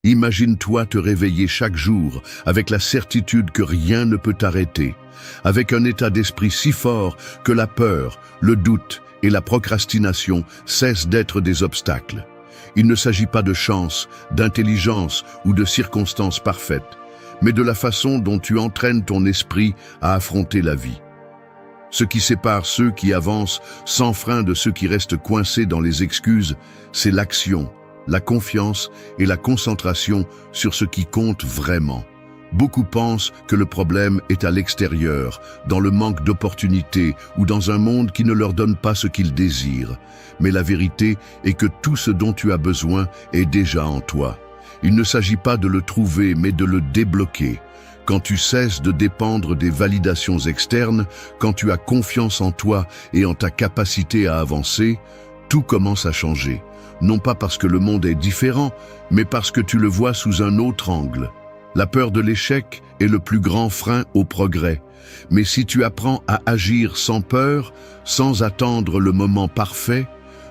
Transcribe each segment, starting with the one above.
Imagine-toi te réveiller chaque jour avec la certitude que rien ne peut t'arrêter, avec un état d'esprit si fort que la peur, le doute et la procrastination cessent d'être des obstacles. Il ne s'agit pas de chance, d'intelligence ou de circonstances parfaites, mais de la façon dont tu entraînes ton esprit à affronter la vie. Ce qui sépare ceux qui avancent sans frein de ceux qui restent coincés dans les excuses, c'est l'action, la confiance et la concentration sur ce qui compte vraiment. Beaucoup pensent que le problème est à l'extérieur, dans le manque d'opportunités ou dans un monde qui ne leur donne pas ce qu'ils désirent. Mais la vérité est que tout ce dont tu as besoin est déjà en toi. Il ne s'agit pas de le trouver, mais de le débloquer. Quand tu cesses de dépendre des validations externes, quand tu as confiance en toi et en ta capacité à avancer, tout commence à changer. Non pas parce que le monde est différent, mais parce que tu le vois sous un autre angle. La peur de l'échec est le plus grand frein au progrès. Mais si tu apprends à agir sans peur, sans attendre le moment parfait,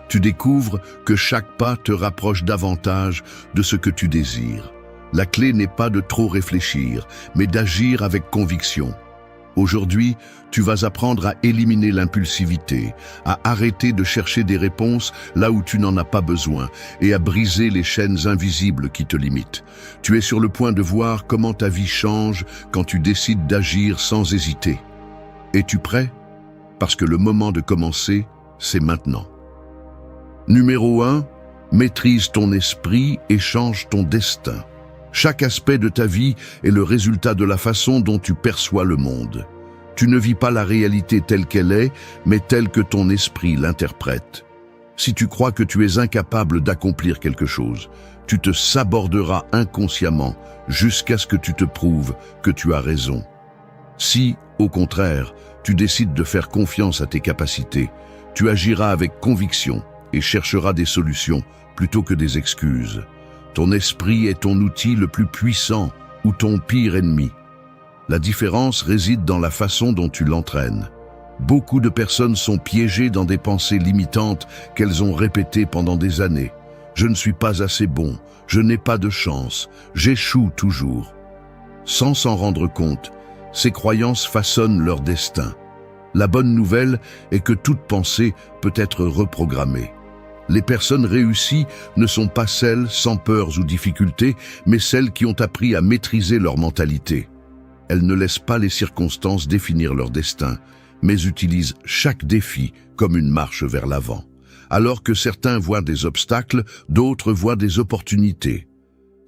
tu découvres que chaque pas te rapproche davantage de ce que tu désires. La clé n'est pas de trop réfléchir, mais d'agir avec conviction. Aujourd'hui, tu vas apprendre à éliminer l'impulsivité, à arrêter de chercher des réponses là où tu n'en as pas besoin et à briser les chaînes invisibles qui te limitent. Tu es sur le point de voir comment ta vie change quand tu décides d'agir sans hésiter. Es-tu prêt? Parce que le moment de commencer, c'est maintenant. Numéro 1, maîtrise ton esprit et change ton destin. Chaque aspect de ta vie est le résultat de la façon dont tu perçois le monde. Tu ne vis pas la réalité telle qu'elle est, mais telle que ton esprit l'interprète. Si tu crois que tu es incapable d'accomplir quelque chose, tu te saborderas inconsciemment jusqu'à ce que tu te prouves que tu as raison. Si, au contraire, tu décides de faire confiance à tes capacités, tu agiras avec conviction et chercheras des solutions plutôt que des excuses. Ton esprit est ton outil le plus puissant ou ton pire ennemi. La différence réside dans la façon dont tu l'entraînes. Beaucoup de personnes sont piégées dans des pensées limitantes qu'elles ont répétées pendant des années. Je ne suis pas assez bon, je n'ai pas de chance, j'échoue toujours. Sans s'en rendre compte, ces croyances façonnent leur destin. La bonne nouvelle est que toute pensée peut être reprogrammée. Les personnes réussies ne sont pas celles sans peurs ou difficultés, mais celles qui ont appris à maîtriser leur mentalité. Elles ne laissent pas les circonstances définir leur destin, mais utilisent chaque défi comme une marche vers l'avant. Alors que certains voient des obstacles, d'autres voient des opportunités.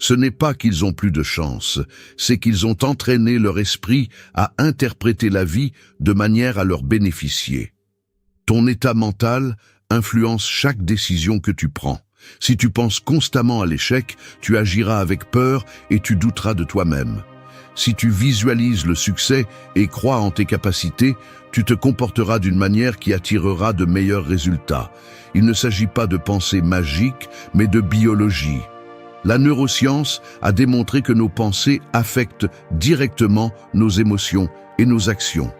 Ce n'est pas qu'ils ont plus de chance, c'est qu'ils ont entraîné leur esprit à interpréter la vie de manière à leur bénéficier. Ton état mental influence chaque décision que tu prends. Si tu penses constamment à l'échec, tu agiras avec peur et tu douteras de toi-même. Si tu visualises le succès et crois en tes capacités, tu te comporteras d'une manière qui attirera de meilleurs résultats. Il ne s'agit pas de pensée magique, mais de biologie. La neuroscience a démontré que nos pensées affectent directement nos émotions et nos actions.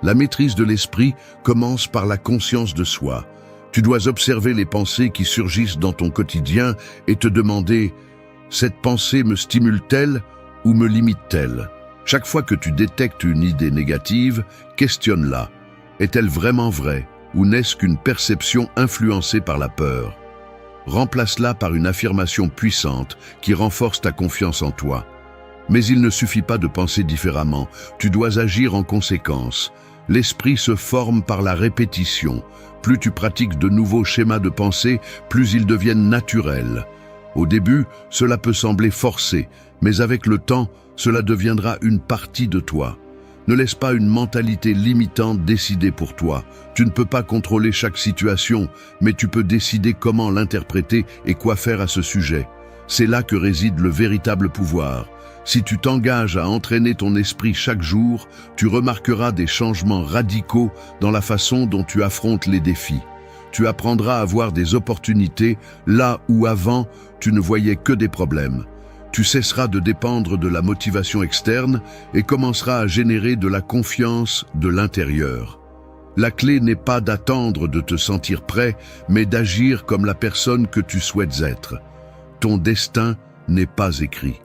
La maîtrise de l'esprit commence par la conscience de soi. Tu dois observer les pensées qui surgissent dans ton quotidien et te demander « Cette pensée me stimule-t-elle ou me limite-t-elle » Chaque fois que tu détectes une idée négative, questionne-la. Est-elle vraiment vraie ou n'est-ce qu'une perception influencée par la peur? Remplace-la par une affirmation puissante qui renforce ta confiance en toi. Mais il ne suffit pas de penser différemment, tu dois agir en conséquence. L'esprit se forme par la répétition. Plus tu pratiques de nouveaux schémas de pensée, plus ils deviennent naturels. Au début, cela peut sembler forcé, mais avec le temps, cela deviendra une partie de toi. Ne laisse pas une mentalité limitante décider pour toi. Tu ne peux pas contrôler chaque situation, mais tu peux décider comment l'interpréter et quoi faire à ce sujet. C'est là que réside le véritable pouvoir. Si tu t'engages à entraîner ton esprit chaque jour, tu remarqueras des changements radicaux dans la façon dont tu affrontes les défis. Tu apprendras à voir des opportunités là où avant tu ne voyais que des problèmes. Tu cesseras de dépendre de la motivation externe et commenceras à générer de la confiance de l'intérieur. La clé n'est pas d'attendre de te sentir prêt, mais d'agir comme la personne que tu souhaites être. Ton destin n'est pas écrit.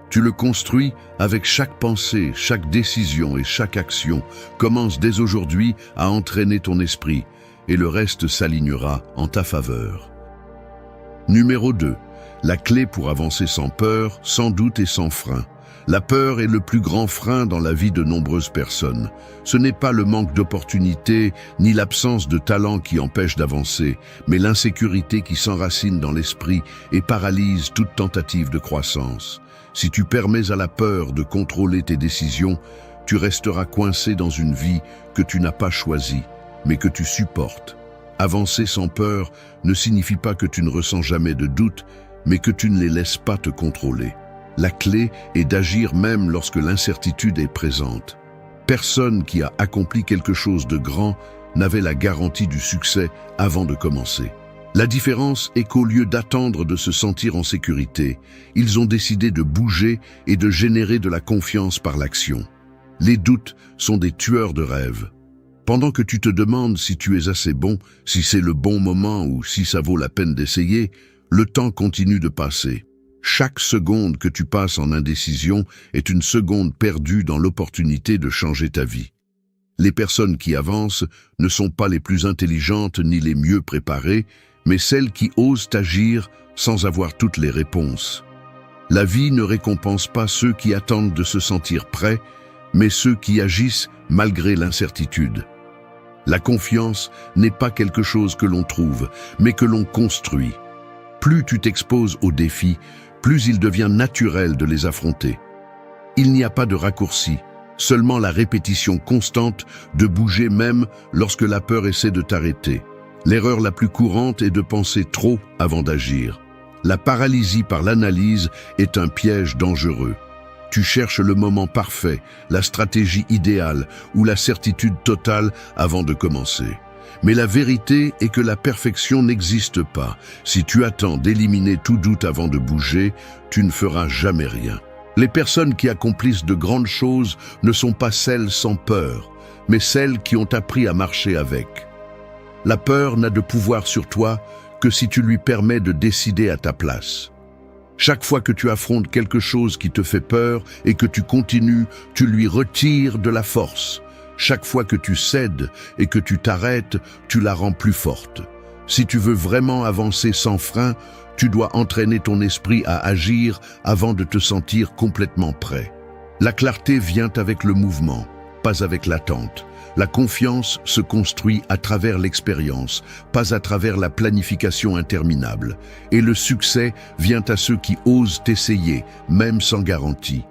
Tu le construis avec chaque pensée, chaque décision et chaque action. Commence dès aujourd'hui à entraîner ton esprit et le reste s'alignera en ta faveur. Numéro 2. La clé pour avancer sans peur, sans doute et sans frein. La peur est le plus grand frein dans la vie de nombreuses personnes. Ce n'est pas le manque d'opportunités ni l'absence de talent qui empêche d'avancer, mais l'insécurité qui s'enracine dans l'esprit et paralyse toute tentative de croissance. Si tu permets à la peur de contrôler tes décisions, tu resteras coincé dans une vie que tu n'as pas choisie, mais que tu supportes. Avancer sans peur ne signifie pas que tu ne ressens jamais de doute, mais que tu ne les laisses pas te contrôler. La clé est d'agir même lorsque l'incertitude est présente. Personne qui a accompli quelque chose de grand n'avait la garantie du succès avant de commencer. La différence est qu'au lieu d'attendre de se sentir en sécurité, ils ont décidé de bouger et de générer de la confiance par l'action. Les doutes sont des tueurs de rêves. Pendant que tu te demandes si tu es assez bon, si c'est le bon moment ou si ça vaut la peine d'essayer, le temps continue de passer. Chaque seconde que tu passes en indécision est une seconde perdue dans l'opportunité de changer ta vie. Les personnes qui avancent ne sont pas les plus intelligentes ni les mieux préparées, mais celles qui osent agir sans avoir toutes les réponses. La vie ne récompense pas ceux qui attendent de se sentir prêts, mais ceux qui agissent malgré l'incertitude. La confiance n'est pas quelque chose que l'on trouve, mais que l'on construit. Plus tu t'exposes aux défis, plus il devient naturel de les affronter. Il n'y a pas de raccourci, seulement la répétition constante de bouger même lorsque la peur essaie de t'arrêter. L'erreur la plus courante est de penser trop avant d'agir. La paralysie par l'analyse est un piège dangereux. Tu cherches le moment parfait, la stratégie idéale ou la certitude totale avant de commencer. Mais la vérité est que la perfection n'existe pas. Si tu attends d'éliminer tout doute avant de bouger, tu ne feras jamais rien. Les personnes qui accomplissent de grandes choses ne sont pas celles sans peur, mais celles qui ont appris à marcher avec. La peur n'a de pouvoir sur toi que si tu lui permets de décider à ta place. Chaque fois que tu affrontes quelque chose qui te fait peur et que tu continues, tu lui retires de la force. Chaque fois que tu cèdes et que tu t'arrêtes, tu la rends plus forte. Si tu veux vraiment avancer sans frein, tu dois entraîner ton esprit à agir avant de te sentir complètement prêt. La clarté vient avec le mouvement, pas avec l'attente. La confiance se construit à travers l'expérience, pas à travers la planification interminable. Et le succès vient à ceux qui osent essayer, même sans garantie.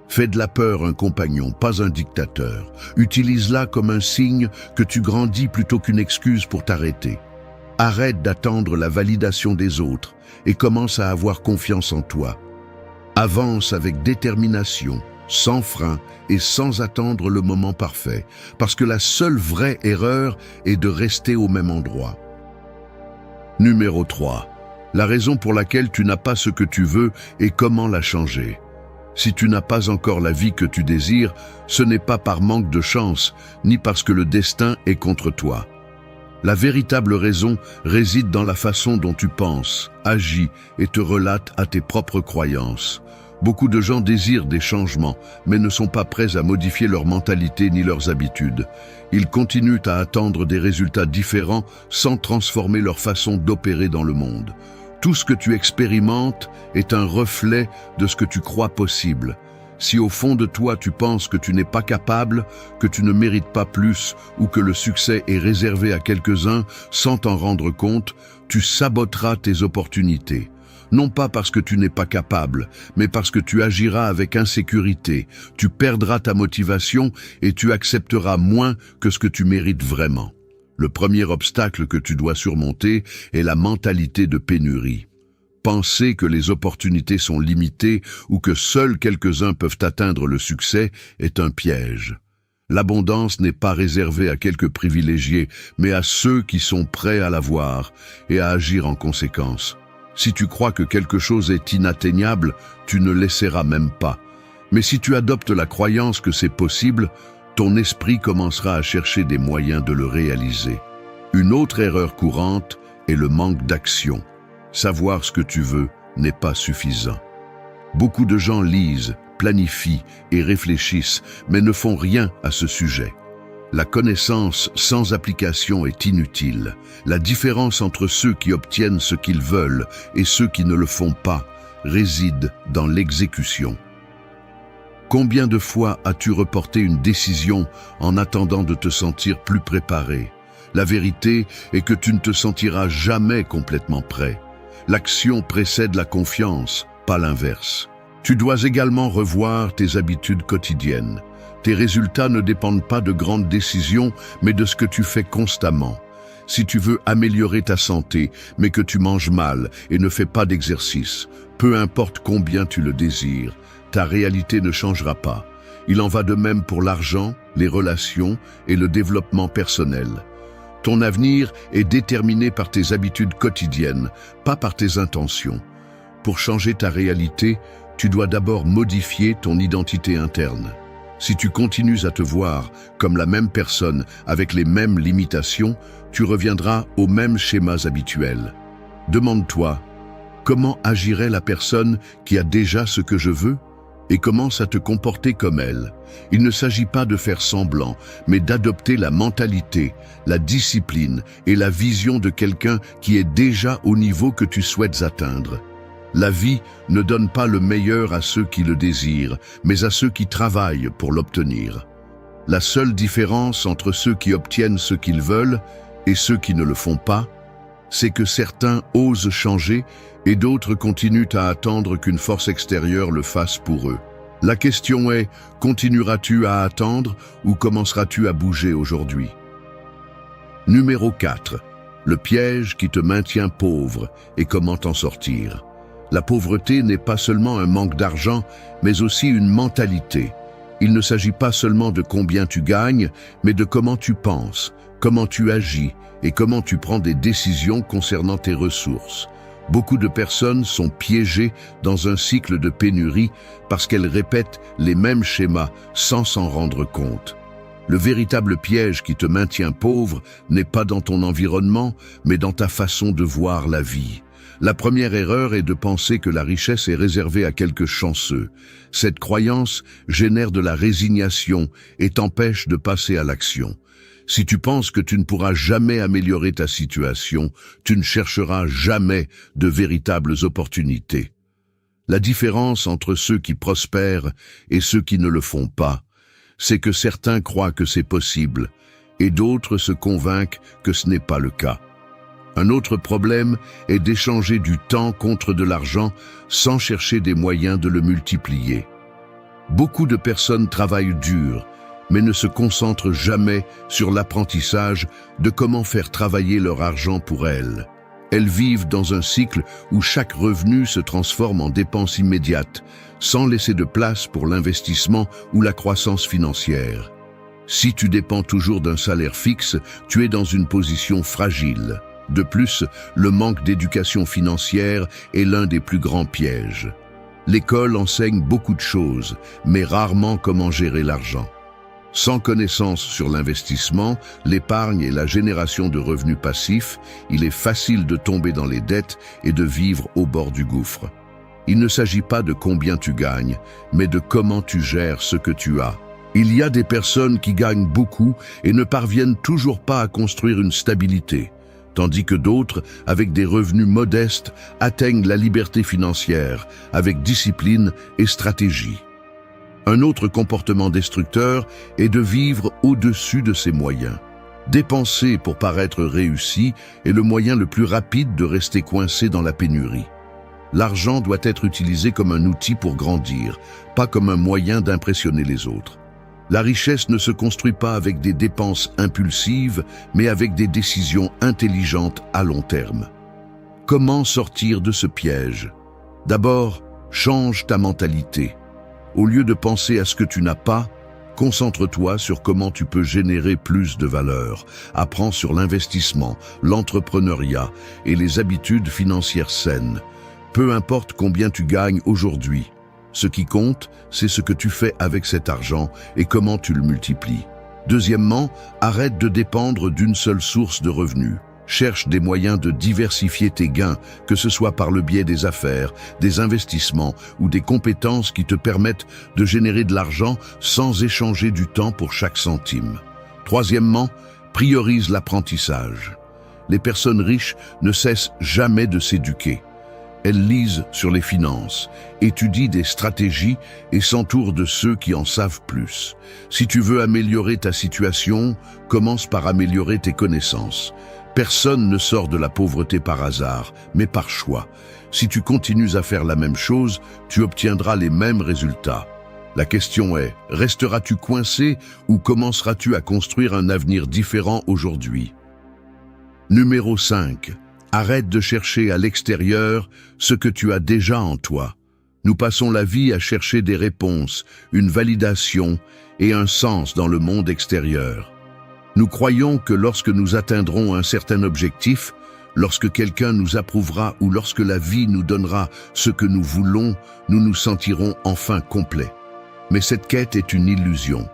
Fais de la peur un compagnon, pas un dictateur. Utilise-la comme un signe que tu grandis plutôt qu'une excuse pour t'arrêter. Arrête d'attendre la validation des autres et commence à avoir confiance en toi. Avance avec détermination, sans frein et sans attendre le moment parfait, parce que la seule vraie erreur est de rester au même endroit. Numéro 3. La raison pour laquelle tu n'as pas ce que tu veux et comment la changer. Si tu n'as pas encore la vie que tu désires, ce n'est pas par manque de chance, ni parce que le destin est contre toi. La véritable raison réside dans la façon dont tu penses, agis et te relates à tes propres croyances. Beaucoup de gens désirent des changements, mais ne sont pas prêts à modifier leur mentalité ni leurs habitudes. Ils continuent à attendre des résultats différents sans transformer leur façon d'opérer dans le monde. Tout ce que tu expérimentes est un reflet de ce que tu crois possible. Si au fond de toi tu penses que tu n'es pas capable, que tu ne mérites pas plus ou que le succès est réservé à quelques-uns sans t'en rendre compte, tu saboteras tes opportunités. Non pas parce que tu n'es pas capable, mais parce que tu agiras avec insécurité, tu perdras ta motivation et tu accepteras moins que ce que tu mérites vraiment. Le premier obstacle que tu dois surmonter est la mentalité de pénurie. Penser que les opportunités sont limitées ou que seuls quelques-uns peuvent atteindre le succès est un piège. L'abondance n'est pas réservée à quelques privilégiés, mais à ceux qui sont prêts à l'avoir et à agir en conséquence. Si tu crois que quelque chose est inatteignable, tu ne l'essaieras même pas. Mais si tu adoptes la croyance que c'est possible, ton esprit commencera à chercher des moyens de le réaliser. Une autre erreur courante est le manque d'action. Savoir ce que tu veux n'est pas suffisant. Beaucoup de gens lisent, planifient et réfléchissent, mais ne font rien à ce sujet. La connaissance sans application est inutile. La différence entre ceux qui obtiennent ce qu'ils veulent et ceux qui ne le font pas réside dans l'exécution. Combien de fois as-tu reporté une décision en attendant de te sentir plus préparé? La vérité est que tu ne te sentiras jamais complètement prêt. L'action précède la confiance, pas l'inverse. Tu dois également revoir tes habitudes quotidiennes. Tes résultats ne dépendent pas de grandes décisions, mais de ce que tu fais constamment. Si tu veux améliorer ta santé, mais que tu manges mal et ne fais pas d'exercice, peu importe combien tu le désires, ta réalité ne changera pas. Il en va de même pour l'argent, les relations et le développement personnel. Ton avenir est déterminé par tes habitudes quotidiennes, pas par tes intentions. Pour changer ta réalité, tu dois d'abord modifier ton identité interne. Si tu continues à te voir comme la même personne avec les mêmes limitations, tu reviendras aux mêmes schémas habituels. Demande-toi, comment agirait la personne qui a déjà ce que je veux? Et commence à te comporter comme elle. Il ne s'agit pas de faire semblant, mais d'adopter la mentalité, la discipline et la vision de quelqu'un qui est déjà au niveau que tu souhaites atteindre. La vie ne donne pas le meilleur à ceux qui le désirent, mais à ceux qui travaillent pour l'obtenir. La seule différence entre ceux qui obtiennent ce qu'ils veulent et ceux qui ne le font pas, c'est que certains osent changer et d'autres continuent à attendre qu'une force extérieure le fasse pour eux. La question est, continueras-tu à attendre ou commenceras-tu à bouger aujourd'hui? Numéro 4. Le piège qui te maintient pauvre et comment t'en sortir. La pauvreté n'est pas seulement un manque d'argent, mais aussi une mentalité. Il ne s'agit pas seulement de combien tu gagnes, mais de comment tu penses, comment tu agis et comment tu prends des décisions concernant tes ressources. Beaucoup de personnes sont piégées dans un cycle de pénurie parce qu'elles répètent les mêmes schémas sans s'en rendre compte. Le véritable piège qui te maintient pauvre n'est pas dans ton environnement, mais dans ta façon de voir la vie. La première erreur est de penser que la richesse est réservée à quelques chanceux. Cette croyance génère de la résignation et t'empêche de passer à l'action. Si tu penses que tu ne pourras jamais améliorer ta situation, tu ne chercheras jamais de véritables opportunités. La différence entre ceux qui prospèrent et ceux qui ne le font pas, c'est que certains croient que c'est possible et d'autres se convainquent que ce n'est pas le cas. Un autre problème est d'échanger du temps contre de l'argent sans chercher des moyens de le multiplier. Beaucoup de personnes travaillent dur, mais ne se concentrent jamais sur l'apprentissage de comment faire travailler leur argent pour elles. Elles vivent dans un cycle où chaque revenu se transforme en dépense immédiate, sans laisser de place pour l'investissement ou la croissance financière. Si tu dépends toujours d'un salaire fixe, tu es dans une position fragile. De plus, le manque d'éducation financière est l'un des plus grands pièges. L'école enseigne beaucoup de choses, mais rarement comment gérer l'argent. Sans connaissance sur l'investissement, l'épargne et la génération de revenus passifs, il est facile de tomber dans les dettes et de vivre au bord du gouffre. Il ne s'agit pas de combien tu gagnes, mais de comment tu gères ce que tu as. Il y a des personnes qui gagnent beaucoup et ne parviennent toujours pas à construire une stabilité, tandis que d'autres, avec des revenus modestes, atteignent la liberté financière, avec discipline et stratégie. Un autre comportement destructeur est de vivre au-dessus de ses moyens. Dépenser pour paraître réussi est le moyen le plus rapide de rester coincé dans la pénurie. L'argent doit être utilisé comme un outil pour grandir, pas comme un moyen d'impressionner les autres. La richesse ne se construit pas avec des dépenses impulsives, mais avec des décisions intelligentes à long terme. Comment sortir de ce piège? D'abord, change ta mentalité. Au lieu de penser à ce que tu n'as pas, concentre-toi sur comment tu peux générer plus de valeur. Apprends sur l'investissement, l'entrepreneuriat et les habitudes financières saines. Peu importe combien tu gagnes aujourd'hui, ce qui compte, c'est ce que tu fais avec cet argent et comment tu le multiplies. Deuxièmement, arrête de dépendre d'une seule source de revenus. Cherche des moyens de diversifier tes gains, que ce soit par le biais des affaires, des investissements ou des compétences qui te permettent de générer de l'argent sans échanger du temps pour chaque centime. Troisièmement, priorise l'apprentissage. Les personnes riches ne cessent jamais de s'éduquer. Elles lisent sur les finances, étudient des stratégies et s'entourent de ceux qui en savent plus. Si tu veux améliorer ta situation, commence par améliorer tes connaissances. Personne ne sort de la pauvreté par hasard, mais par choix. Si tu continues à faire la même chose, tu obtiendras les mêmes résultats. La question est, resteras-tu coincé ou commenceras-tu à construire un avenir différent aujourd'hui? Numéro 5. Arrête de chercher à l'extérieur ce que tu as déjà en toi. Nous passons la vie à chercher des réponses, une validation et un sens dans le monde extérieur. Nous croyons que lorsque nous atteindrons un certain objectif, lorsque quelqu'un nous approuvera ou lorsque la vie nous donnera ce que nous voulons, nous nous sentirons enfin complets. Mais cette quête est une illusion.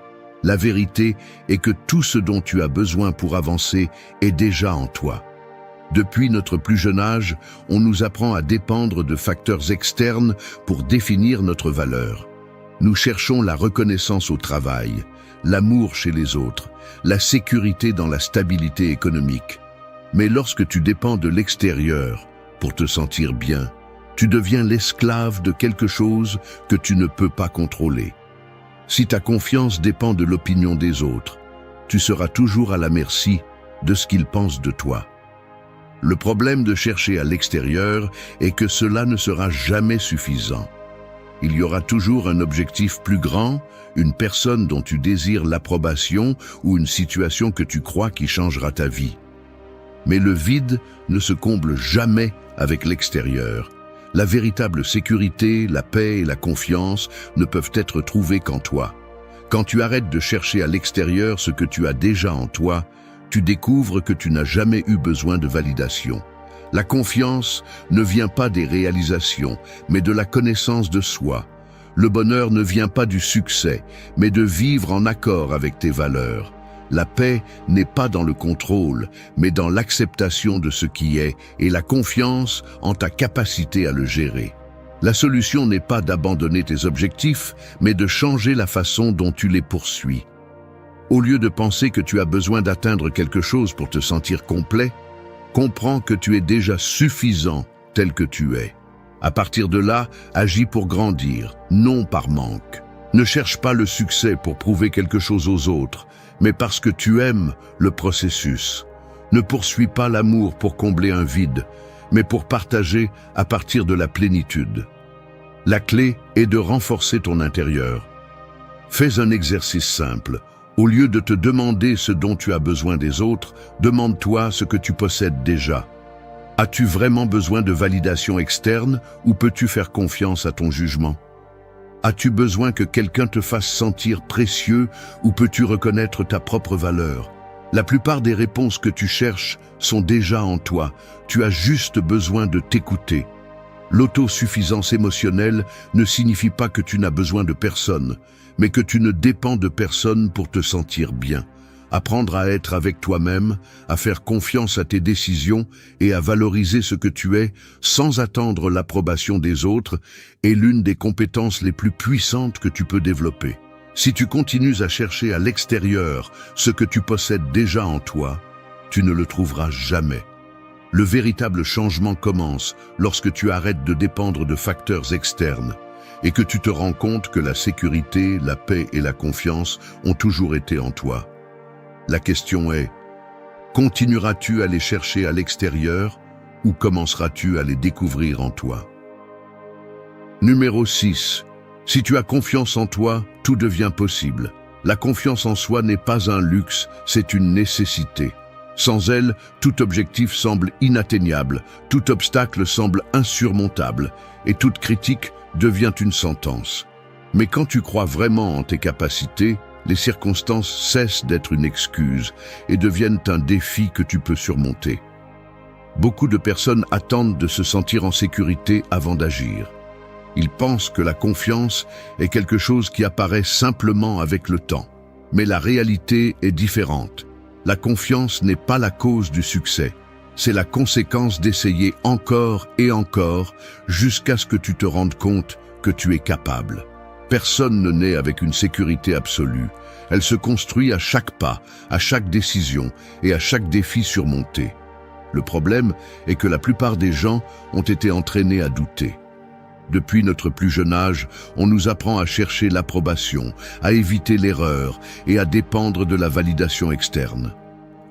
La vérité est que tout ce dont tu as besoin pour avancer est déjà en toi. Depuis notre plus jeune âge, on nous apprend à dépendre de facteurs externes pour définir notre valeur. Nous cherchons la reconnaissance au travail, l'amour chez les autres, la sécurité dans la stabilité économique. Mais lorsque tu dépends de l'extérieur pour te sentir bien, tu deviens l'esclave de quelque chose que tu ne peux pas contrôler. Si ta confiance dépend de l'opinion des autres, tu seras toujours à la merci de ce qu'ils pensent de toi. Le problème de chercher à l'extérieur est que cela ne sera jamais suffisant. Il y aura toujours un objectif plus grand, une personne dont tu désires l'approbation ou une situation que tu crois qui changera ta vie. Mais le vide ne se comble jamais avec l'extérieur. La véritable sécurité, la paix et la confiance ne peuvent être trouvées qu'en toi. Quand tu arrêtes de chercher à l'extérieur ce que tu as déjà en toi, tu découvres que tu n'as jamais eu besoin de validation. La confiance ne vient pas des réalisations, mais de la connaissance de soi. Le bonheur ne vient pas du succès, mais de vivre en accord avec tes valeurs. La paix n'est pas dans le contrôle, mais dans l'acceptation de ce qui est et la confiance en ta capacité à le gérer. La solution n'est pas d'abandonner tes objectifs, mais de changer la façon dont tu les poursuis. Au lieu de penser que tu as besoin d'atteindre quelque chose pour te sentir complet, comprends que tu es déjà suffisant tel que tu es. À partir de là, agis pour grandir, non par manque. Ne cherche pas le succès pour prouver quelque chose aux autres, mais parce que tu aimes le processus. Ne poursuis pas l'amour pour combler un vide, mais pour partager à partir de la plénitude. La clé est de renforcer ton intérieur. Fais un exercice simple. Au lieu de te demander ce dont tu as besoin des autres, demande-toi ce que tu possèdes déjà. As-tu vraiment besoin de validation externe ou peux-tu faire confiance à ton jugement? As-tu besoin que quelqu'un te fasse sentir précieux ou peux-tu reconnaître ta propre valeur? La plupart des réponses que tu cherches sont déjà en toi. Tu as juste besoin de t'écouter. L'autosuffisance émotionnelle ne signifie pas que tu n'as besoin de personne, mais que tu ne dépends de personne pour te sentir bien. Apprendre à être avec toi-même, à faire confiance à tes décisions et à valoriser ce que tu es sans attendre l'approbation des autres est l'une des compétences les plus puissantes que tu peux développer. Si tu continues à chercher à l'extérieur ce que tu possèdes déjà en toi, tu ne le trouveras jamais. Le véritable changement commence lorsque tu arrêtes de dépendre de facteurs externes et que tu te rends compte que la sécurité, la paix et la confiance ont toujours été en toi. La question est, continueras-tu à les chercher à l'extérieur ou commenceras-tu à les découvrir en toi? Numéro 6. Si tu as confiance en toi, tout devient possible. La confiance en soi n'est pas un luxe, c'est une nécessité. Sans elle, tout objectif semble inatteignable, tout obstacle semble insurmontable, et toute critique devient une sentence. Mais quand tu crois vraiment en tes capacités, les circonstances cessent d'être une excuse et deviennent un défi que tu peux surmonter. Beaucoup de personnes attendent de se sentir en sécurité avant d'agir. Ils pensent que la confiance est quelque chose qui apparaît simplement avec le temps. Mais la réalité est différente. La confiance n'est pas la cause du succès. C'est la conséquence d'essayer encore et encore jusqu'à ce que tu te rendes compte que tu es capable. Personne ne naît avec une sécurité absolue. Elle se construit à chaque pas, à chaque décision et à chaque défi surmonté. Le problème est que la plupart des gens ont été entraînés à douter. Depuis notre plus jeune âge, on nous apprend à chercher l'approbation, à éviter l'erreur et à dépendre de la validation externe.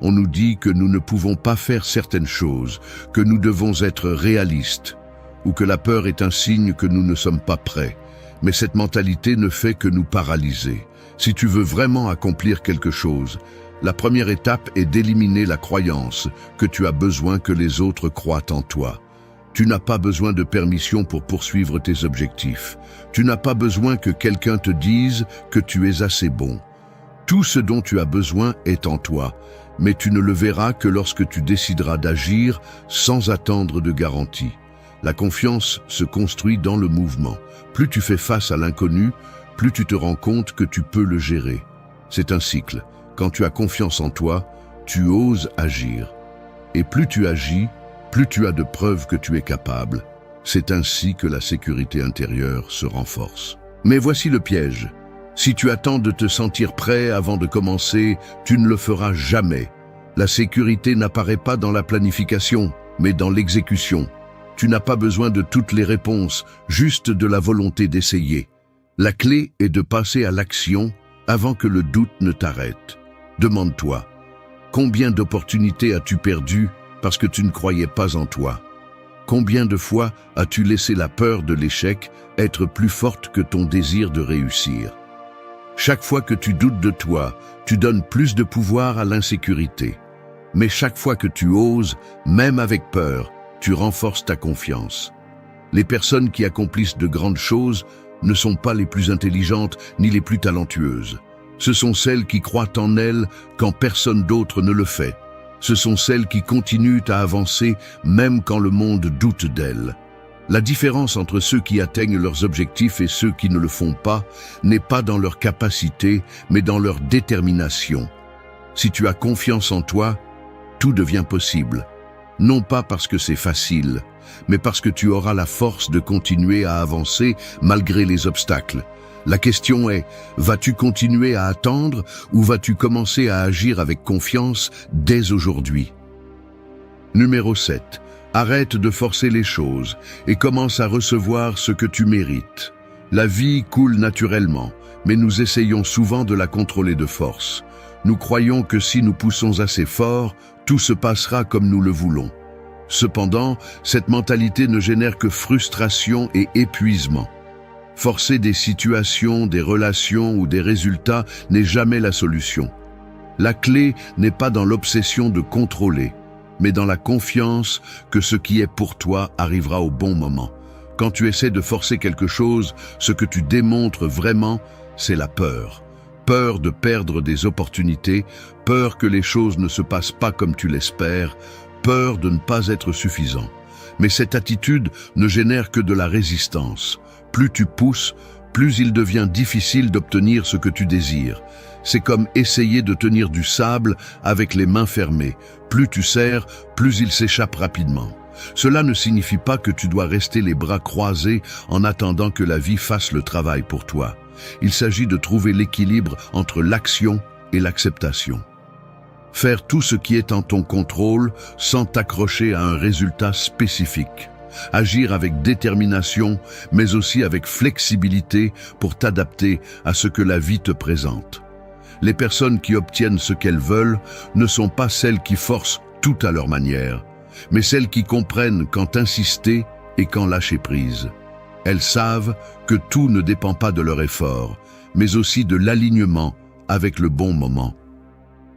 On nous dit que nous ne pouvons pas faire certaines choses, que nous devons être réalistes, ou que la peur est un signe que nous ne sommes pas prêts. Mais cette mentalité ne fait que nous paralyser. Si tu veux vraiment accomplir quelque chose, la première étape est d'éliminer la croyance que tu as besoin que les autres croient en toi. Tu n'as pas besoin de permission pour poursuivre tes objectifs. Tu n'as pas besoin que quelqu'un te dise que tu es assez bon. Tout ce dont tu as besoin est en toi, mais tu ne le verras que lorsque tu décideras d'agir sans attendre de garantie. La confiance se construit dans le mouvement. Plus tu fais face à l'inconnu, plus tu te rends compte que tu peux le gérer. C'est un cycle. Quand tu as confiance en toi, tu oses agir. Et plus tu agis, plus tu as de preuves que tu es capable. C'est ainsi que la sécurité intérieure se renforce. Mais voici le piège. Si tu attends de te sentir prêt avant de commencer, tu ne le feras jamais. La sécurité n'apparaît pas dans la planification, mais dans l'exécution. Tu n'as pas besoin de toutes les réponses, juste de la volonté d'essayer. La clé est de passer à l'action avant que le doute ne t'arrête. Demande-toi, combien d'opportunités as-tu perdues parce que tu ne croyais pas en toi? Combien de fois as-tu laissé la peur de l'échec être plus forte que ton désir de réussir? Chaque fois que tu doutes de toi, tu donnes plus de pouvoir à l'insécurité. Mais chaque fois que tu oses, même avec peur, tu renforces ta confiance. Les personnes qui accomplissent de grandes choses ne sont pas les plus intelligentes ni les plus talentueuses. Ce sont celles qui croient en elles quand personne d'autre ne le fait. Ce sont celles qui continuent à avancer même quand le monde doute d'elles. La différence entre ceux qui atteignent leurs objectifs et ceux qui ne le font pas n'est pas dans leur capacité, mais dans leur détermination. Si tu as confiance en toi, tout devient possible. Non pas parce que c'est facile, mais parce que tu auras la force de continuer à avancer malgré les obstacles. La question est, vas-tu continuer à attendre ou vas-tu commencer à agir avec confiance dès aujourd'hui? Numéro 7. Arrête de forcer les choses et commence à recevoir ce que tu mérites. La vie coule naturellement, mais nous essayons souvent de la contrôler de force. Nous croyons que si nous poussons assez fort, tout se passera comme nous le voulons. Cependant, cette mentalité ne génère que frustration et épuisement. Forcer des situations, des relations ou des résultats n'est jamais la solution. La clé n'est pas dans l'obsession de contrôler, mais dans la confiance que ce qui est pour toi arrivera au bon moment. Quand tu essaies de forcer quelque chose, ce que tu démontres vraiment, c'est la peur. Peur de perdre des opportunités, peur que les choses ne se passent pas comme tu l'espères, peur de ne pas être suffisant. Mais cette attitude ne génère que de la résistance. Plus tu pousses, plus il devient difficile d'obtenir ce que tu désires. C'est comme essayer de tenir du sable avec les mains fermées. Plus tu serres, plus il s'échappe rapidement. Cela ne signifie pas que tu dois rester les bras croisés en attendant que la vie fasse le travail pour toi. Il s'agit de trouver l'équilibre entre l'action et l'acceptation. Faire tout ce qui est en ton contrôle sans t'accrocher à un résultat spécifique. Agir avec détermination, mais aussi avec flexibilité pour t'adapter à ce que la vie te présente. Les personnes qui obtiennent ce qu'elles veulent ne sont pas celles qui forcent tout à leur manière, mais celles qui comprennent quand insister et quand lâcher prise. Elles savent que tout ne dépend pas de leur effort, mais aussi de l'alignement avec le bon moment.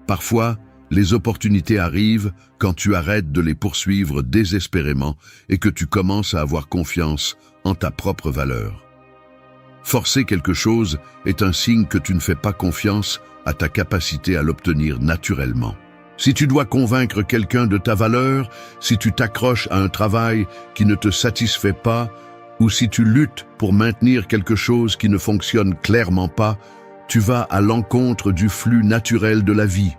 Parfois, les opportunités arrivent quand tu arrêtes de les poursuivre désespérément et que tu commences à avoir confiance en ta propre valeur. Forcer quelque chose est un signe que tu ne fais pas confiance à ta capacité à l'obtenir naturellement. Si tu dois convaincre quelqu'un de ta valeur, si tu t'accroches à un travail qui ne te satisfait pas, ou si tu luttes pour maintenir quelque chose qui ne fonctionne clairement pas, tu vas à l'encontre du flux naturel de la vie.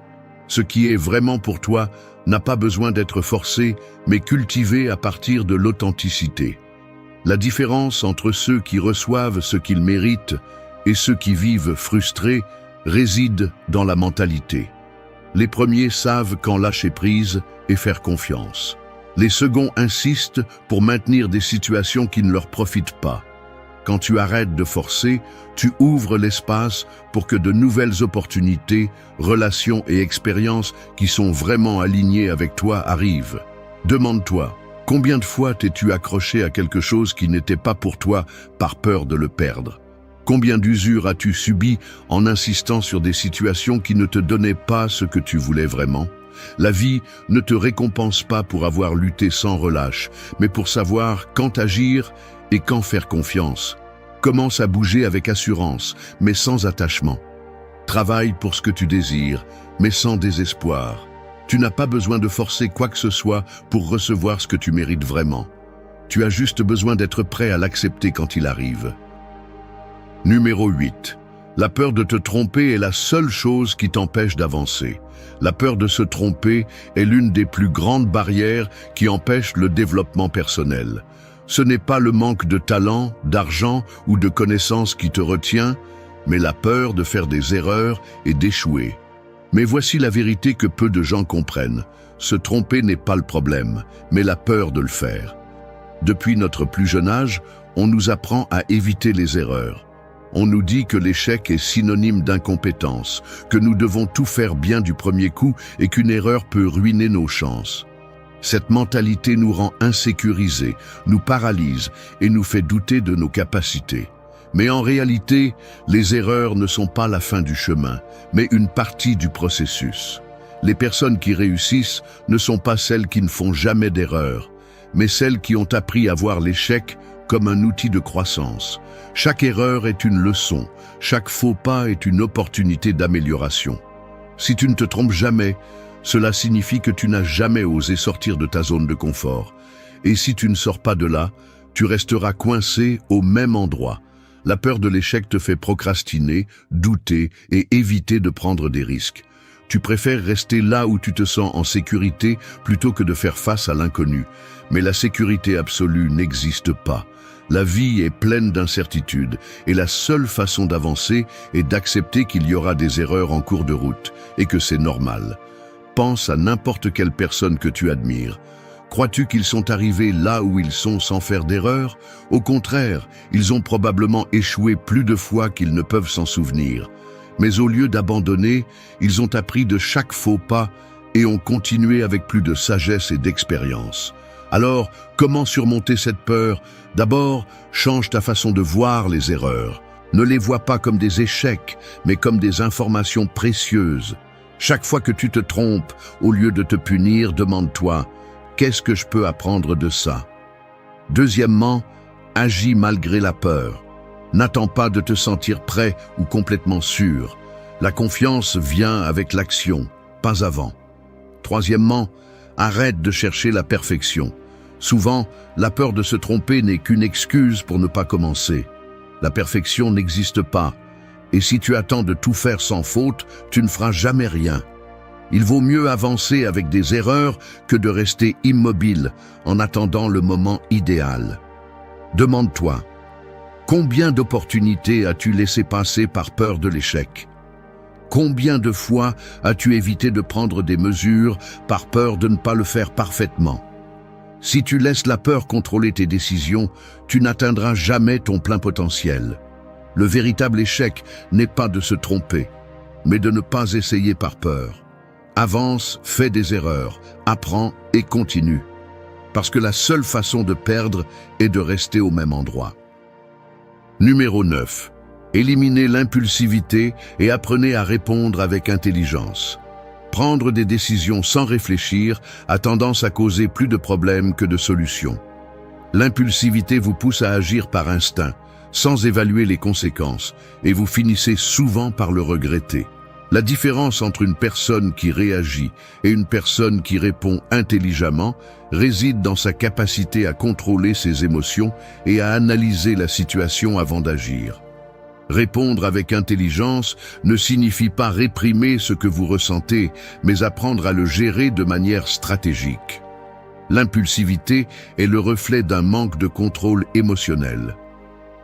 Ce qui est vraiment pour toi n'a pas besoin d'être forcé, mais cultivé à partir de l'authenticité. La différence entre ceux qui reçoivent ce qu'ils méritent et ceux qui vivent frustrés réside dans la mentalité. Les premiers savent quand lâcher prise et faire confiance. Les seconds insistent pour maintenir des situations qui ne leur profitent pas. Quand tu arrêtes de forcer, tu ouvres l'espace pour que de nouvelles opportunités, relations et expériences qui sont vraiment alignées avec toi arrivent. Demande-toi, combien de fois t'es-tu accroché à quelque chose qui n'était pas pour toi par peur de le perdre? Combien d'usures as-tu subi en insistant sur des situations qui ne te donnaient pas ce que tu voulais vraiment? La vie ne te récompense pas pour avoir lutté sans relâche, mais pour savoir quand agir et quand faire confiance. Commence à bouger avec assurance, mais sans attachement. Travaille pour ce que tu désires, mais sans désespoir. Tu n'as pas besoin de forcer quoi que ce soit pour recevoir ce que tu mérites vraiment. Tu as juste besoin d'être prêt à l'accepter quand il arrive. Numéro 8. La peur de te tromper est la seule chose qui t'empêche d'avancer. La peur de se tromper est l'une des plus grandes barrières qui empêchent le développement personnel. Ce n'est pas le manque de talent, d'argent ou de connaissances qui te retient, mais la peur de faire des erreurs et d'échouer. Mais voici la vérité que peu de gens comprennent. Se tromper n'est pas le problème, mais la peur de le faire. Depuis notre plus jeune âge, on nous apprend à éviter les erreurs. On nous dit que l'échec est synonyme d'incompétence, que nous devons tout faire bien du premier coup et qu'une erreur peut ruiner nos chances. Cette mentalité nous rend insécurisés, nous paralyse et nous fait douter de nos capacités. Mais en réalité, les erreurs ne sont pas la fin du chemin, mais une partie du processus. Les personnes qui réussissent ne sont pas celles qui ne font jamais d'erreurs, mais celles qui ont appris à voir l'échec comme un outil de croissance. Chaque erreur est une leçon, chaque faux pas est une opportunité d'amélioration. Si tu ne te trompes jamais, cela signifie que tu n'as jamais osé sortir de ta zone de confort. Et si tu ne sors pas de là, tu resteras coincé au même endroit. La peur de l'échec te fait procrastiner, douter et éviter de prendre des risques. Tu préfères rester là où tu te sens en sécurité plutôt que de faire face à l'inconnu. Mais la sécurité absolue n'existe pas. La vie est pleine d'incertitudes et la seule façon d'avancer est d'accepter qu'il y aura des erreurs en cours de route et que c'est normal. Pense à n'importe quelle personne que tu admires. Crois-tu qu'ils sont arrivés là où ils sont sans faire d'erreur? Au contraire, ils ont probablement échoué plus de fois qu'ils ne peuvent s'en souvenir. Mais au lieu d'abandonner, ils ont appris de chaque faux pas et ont continué avec plus de sagesse et d'expérience. Alors, comment surmonter cette peur? D'abord, change ta façon de voir les erreurs. Ne les vois pas comme des échecs, mais comme des informations précieuses. Chaque fois que tu te trompes, au lieu de te punir, demande-toi « Qu'est-ce que je peux apprendre de ça ?» Deuxièmement, agis malgré la peur. N'attends pas de te sentir prêt ou complètement sûr. La confiance vient avec l'action, pas avant. Troisièmement, arrête de chercher la perfection. Souvent, la peur de se tromper n'est qu'une excuse pour ne pas commencer. La perfection n'existe pas. Et si tu attends de tout faire sans faute, tu ne feras jamais rien. Il vaut mieux avancer avec des erreurs que de rester immobile en attendant le moment idéal. Demande-toi, combien d'opportunités as-tu laissé passer par peur de l'échec? Combien de fois as-tu évité de prendre des mesures par peur de ne pas le faire parfaitement? Si tu laisses la peur contrôler tes décisions, tu n'atteindras jamais ton plein potentiel. Le véritable échec n'est pas de se tromper, mais de ne pas essayer par peur. Avance, fais des erreurs, apprends et continue. Parce que la seule façon de perdre est de rester au même endroit. Numéro 9. Éliminez l'impulsivité et apprenez à répondre avec intelligence. Prendre des décisions sans réfléchir a tendance à causer plus de problèmes que de solutions. L'impulsivité vous pousse à agir par instinct, sans évaluer les conséquences, et vous finissez souvent par le regretter. La différence entre une personne qui réagit et une personne qui répond intelligemment réside dans sa capacité à contrôler ses émotions et à analyser la situation avant d'agir. Répondre avec intelligence ne signifie pas réprimer ce que vous ressentez, mais apprendre à le gérer de manière stratégique. L'impulsivité est le reflet d'un manque de contrôle émotionnel.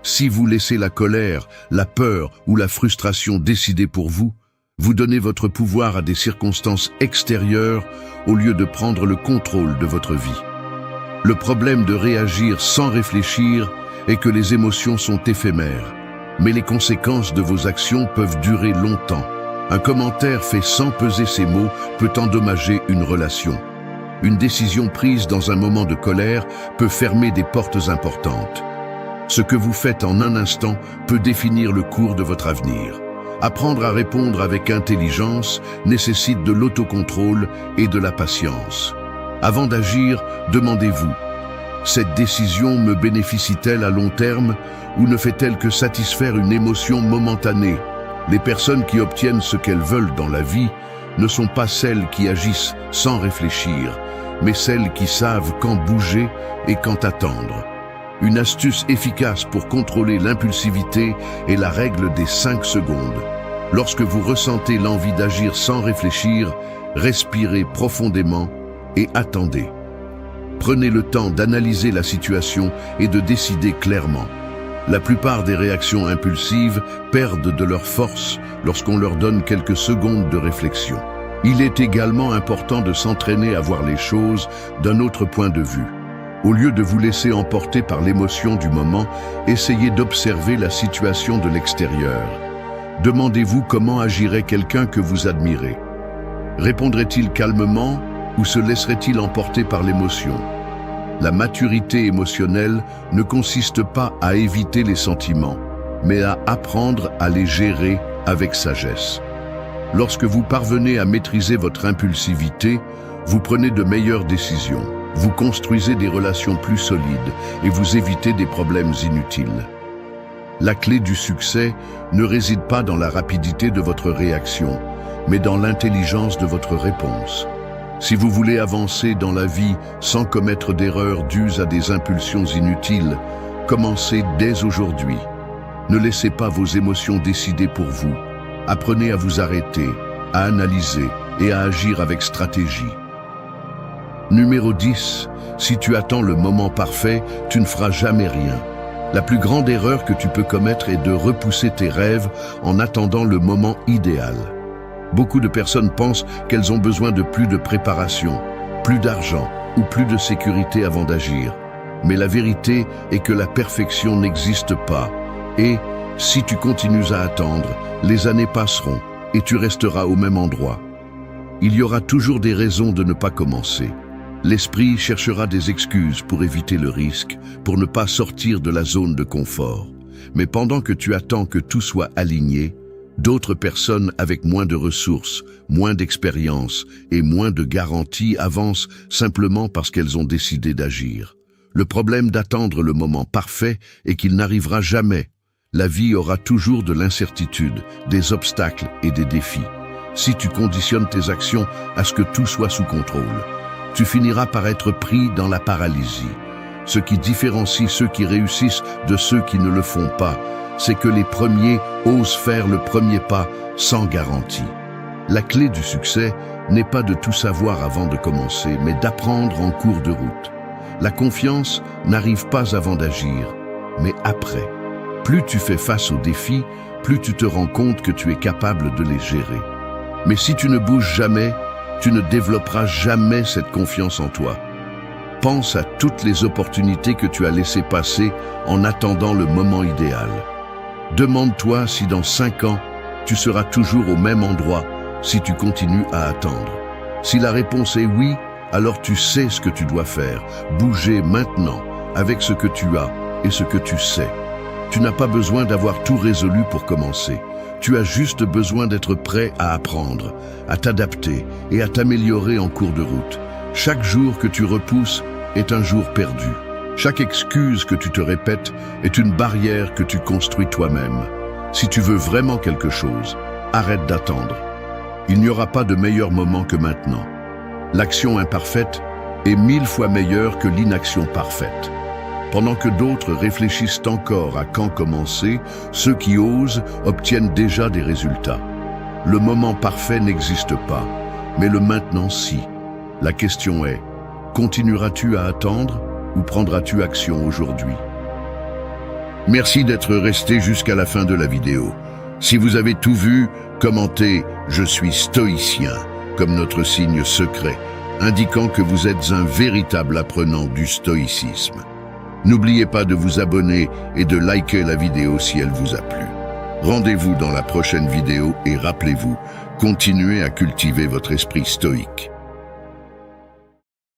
Si vous laissez la colère, la peur ou la frustration décider pour vous, vous donnez votre pouvoir à des circonstances extérieures au lieu de prendre le contrôle de votre vie. Le problème de réagir sans réfléchir est que les émotions sont éphémères, mais les conséquences de vos actions peuvent durer longtemps. Un commentaire fait sans peser ses mots peut endommager une relation. Une décision prise dans un moment de colère peut fermer des portes importantes. Ce que vous faites en un instant peut définir le cours de votre avenir. Apprendre à répondre avec intelligence nécessite de l'autocontrôle et de la patience. Avant d'agir, demandez-vous: cette décision me bénéficie-t-elle à long terme ou ne fait-elle que satisfaire une émotion momentanée? Les personnes qui obtiennent ce qu'elles veulent dans la vie ne sont pas celles qui agissent sans réfléchir, mais celles qui savent quand bouger et quand attendre. Une astuce efficace pour contrôler l'impulsivité est la règle des 5 secondes. Lorsque vous ressentez l'envie d'agir sans réfléchir, respirez profondément et attendez. Prenez le temps d'analyser la situation et de décider clairement. La plupart des réactions impulsives perdent de leur force lorsqu'on leur donne quelques secondes de réflexion. Il est également important de s'entraîner à voir les choses d'un autre point de vue. Au lieu de vous laisser emporter par l'émotion du moment, essayez d'observer la situation de l'extérieur. Demandez-vous comment agirait quelqu'un que vous admirez. Répondrait-il calmement ou se laisserait-il emporter par l'émotion? La maturité émotionnelle ne consiste pas à éviter les sentiments, mais à apprendre à les gérer avec sagesse. Lorsque vous parvenez à maîtriser votre impulsivité, vous prenez de meilleures décisions, vous construisez des relations plus solides et vous évitez des problèmes inutiles. La clé du succès ne réside pas dans la rapidité de votre réaction, mais dans l'intelligence de votre réponse. Si vous voulez avancer dans la vie sans commettre d'erreurs dues à des impulsions inutiles, commencez dès aujourd'hui. Ne laissez pas vos émotions décider pour vous. Apprenez à vous arrêter, à analyser et à agir avec stratégie. Numéro 10. Si tu attends le moment parfait, tu ne feras jamais rien. La plus grande erreur que tu peux commettre est de repousser tes rêves en attendant le moment idéal. Beaucoup de personnes pensent qu'elles ont besoin de plus de préparation, plus d'argent ou plus de sécurité avant d'agir. Mais la vérité est que la perfection n'existe pas. Et, si tu continues à attendre, les années passeront et tu resteras au même endroit. Il y aura toujours des raisons de ne pas commencer. L'esprit cherchera des excuses pour éviter le risque, pour ne pas sortir de la zone de confort. Mais pendant que tu attends que tout soit aligné, d'autres personnes avec moins de ressources, moins d'expérience et moins de garanties avancent simplement parce qu'elles ont décidé d'agir. Le problème d'attendre le moment parfait est qu'il n'arrivera jamais. La vie aura toujours de l'incertitude, des obstacles et des défis. Si tu conditionnes tes actions à ce que tout soit sous contrôle, tu finiras par être pris dans la paralysie. Ce qui différencie ceux qui réussissent de ceux qui ne le font pas, c'est que les premiers osent faire le premier pas sans garantie. La clé du succès n'est pas de tout savoir avant de commencer, mais d'apprendre en cours de route. La confiance n'arrive pas avant d'agir, mais après. Plus tu fais face aux défis, plus tu te rends compte que tu es capable de les gérer. Mais si tu ne bouges jamais, tu ne développeras jamais cette confiance en toi. Pense à toutes les opportunités que tu as laissées passer en attendant le moment idéal. Demande-toi si dans 5 ans, tu seras toujours au même endroit si tu continues à attendre. Si la réponse est oui, alors tu sais ce que tu dois faire. Bouger maintenant avec ce que tu as et ce que tu sais. Tu n'as pas besoin d'avoir tout résolu pour commencer. Tu as juste besoin d'être prêt à apprendre, à t'adapter et à t'améliorer en cours de route. Chaque jour que tu repousses est un jour perdu. Chaque excuse que tu te répètes est une barrière que tu construis toi-même. Si tu veux vraiment quelque chose, arrête d'attendre. Il n'y aura pas de meilleur moment que maintenant. L'action imparfaite est 1000 fois meilleure que l'inaction parfaite. Pendant que d'autres réfléchissent encore à quand commencer, ceux qui osent obtiennent déjà des résultats. Le moment parfait n'existe pas, mais le maintenant si. La question est, continueras-tu à attendre ou prendras-tu action aujourd'hui? Merci d'être resté jusqu'à la fin de la vidéo. Si vous avez tout vu, commentez « Je suis stoïcien » comme notre signe secret, indiquant que vous êtes un véritable apprenant du stoïcisme. N'oubliez pas de vous abonner et de liker la vidéo si elle vous a plu. Rendez-vous dans la prochaine vidéo et rappelez-vous, continuez à cultiver votre esprit stoïque.